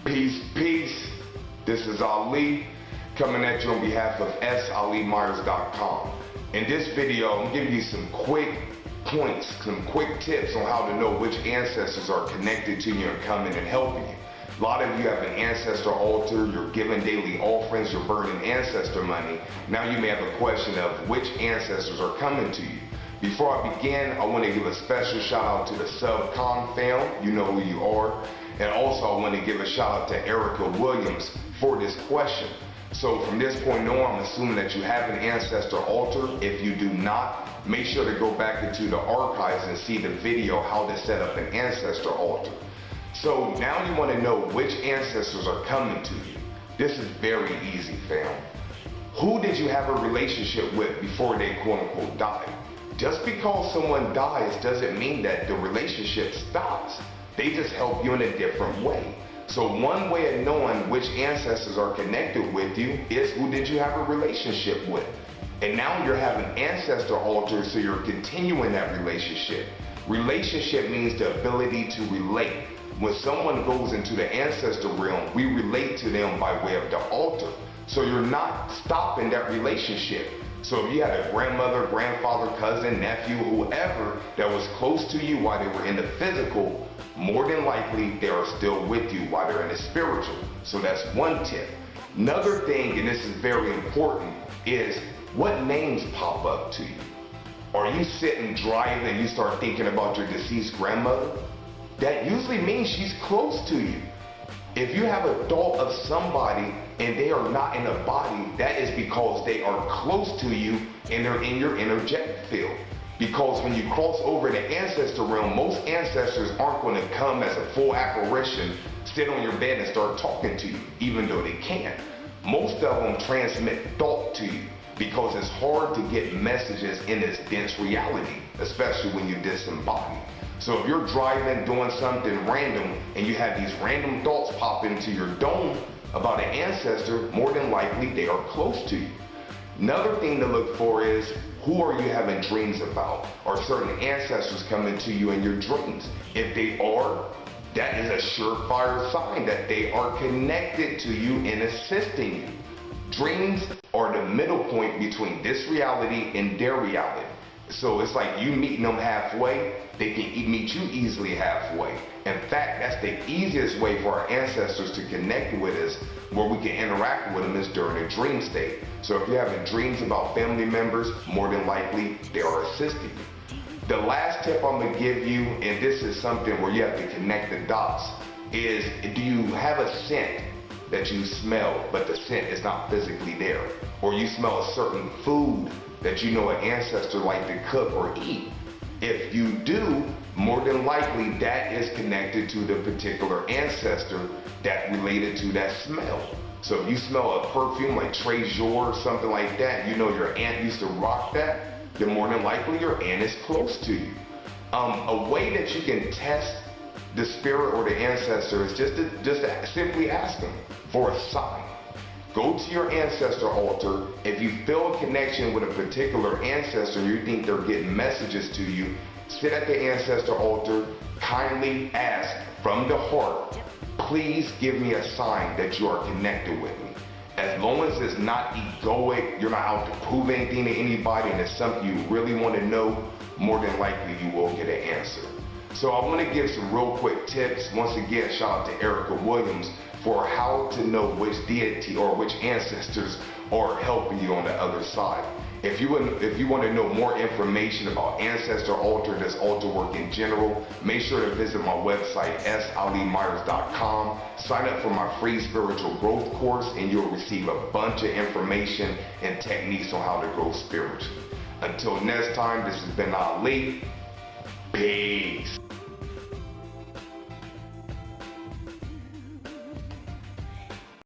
Peace, peace. This is Ali coming at you on behalf of SAliMyers.com. In this video, I'm giving you some quick points, some quick tips on how to know which ancestors are connected to you and coming and helping you. A lot of you have an ancestor altar, you're giving daily offerings, you're burning ancestor money. Now you may have a question of which ancestors are coming to you. Before I begin, I want to give a special shout out to the Subcon fam, you know who you are. And also I want to give a shout out to Erica Williams for this question. So from this point on, I'm assuming that you have an ancestor altar. If you do not, make sure to go back into the archives and see the video how to set up an ancestor altar. So now you want to know which ancestors are coming to you. This is very easy, fam. Who did you have a relationship with before they quote unquote died? Just because someone dies doesn't mean that the relationship stops. They just help you in a different way. So one way of knowing which ancestors are connected with you is who did you have a relationship with. And now you're having ancestor altars, so you're continuing that relationship. Relationship means the ability to relate. When someone goes into the ancestor realm, we relate to them by way of the altar. So you're not stopping that relationship. So if you had a grandmother, grandfather, cousin, nephew, whoever that was close to you while they were in the physical, more than likely they are still with you while they're in the spiritual. So that's one tip. Another thing, and this is very important, is what names pop up to you. Are you sitting driving and you start thinking about your deceased grandmother? That usually means she's close to you. If you have a thought of somebody and they are not in a body, that is because they are close to you and they're in your energetic field. Because when you cross over the ancestor realm, most ancestors aren't going to come as a full apparition, sit on your bed and start talking to you, even though they can. Most of them transmit thought to you because it's hard to get messages in this dense reality, especially when you disembody. So if you're driving, doing something random, and you have these random thoughts pop into your dome about an ancestor, more than likely they are close to you. Another thing to look for is, who are you having dreams about? Are certain ancestors coming to you in your dreams? If they are, that is a surefire sign that they are connected to you and assisting you. Dreams are the middle point between this reality and their reality. So it's like you meeting them halfway, they can meet you easily halfway. In fact, that's the easiest way for our ancestors to connect with us, where we can interact with them, is during a dream state. So if you're having dreams about family members, more than likely they are assisting you. The last tip I'm going to give you, and this is something where you have to connect the dots, is do you have a scent that you smell, but the scent is not physically there? Or you smell a certain food that you know an ancestor like to cook or eat? If you do, more than likely that is connected to the particular ancestor that related to that smell. So if you smell a perfume like Trésor or something like that, you know your aunt used to rock that, then more than likely your aunt is close to you. A way that you can test the spirit or the ancestor is just to simply ask them for a sign. Go to your ancestor altar. If you feel a connection with a particular ancestor, you think they're getting messages to you, sit at the ancestor altar, kindly ask from the heart, please give me a sign that you are connected with me. As long as it's not egoic, you're not out to prove anything to anybody, and it's something you really want to know, more than likely you will get an answer. So I want to give some real quick tips. Once again, shout out to Erica Williams for how to know which deity or which ancestors are helping you on the other side. If you want to know more information about ancestor altar, this altar work in general, make sure to visit my website, SAliMyers.com. Sign up for my free spiritual growth course and you'll receive a bunch of information and techniques on how to grow spiritually. Until next time, this has been Ali. Peace.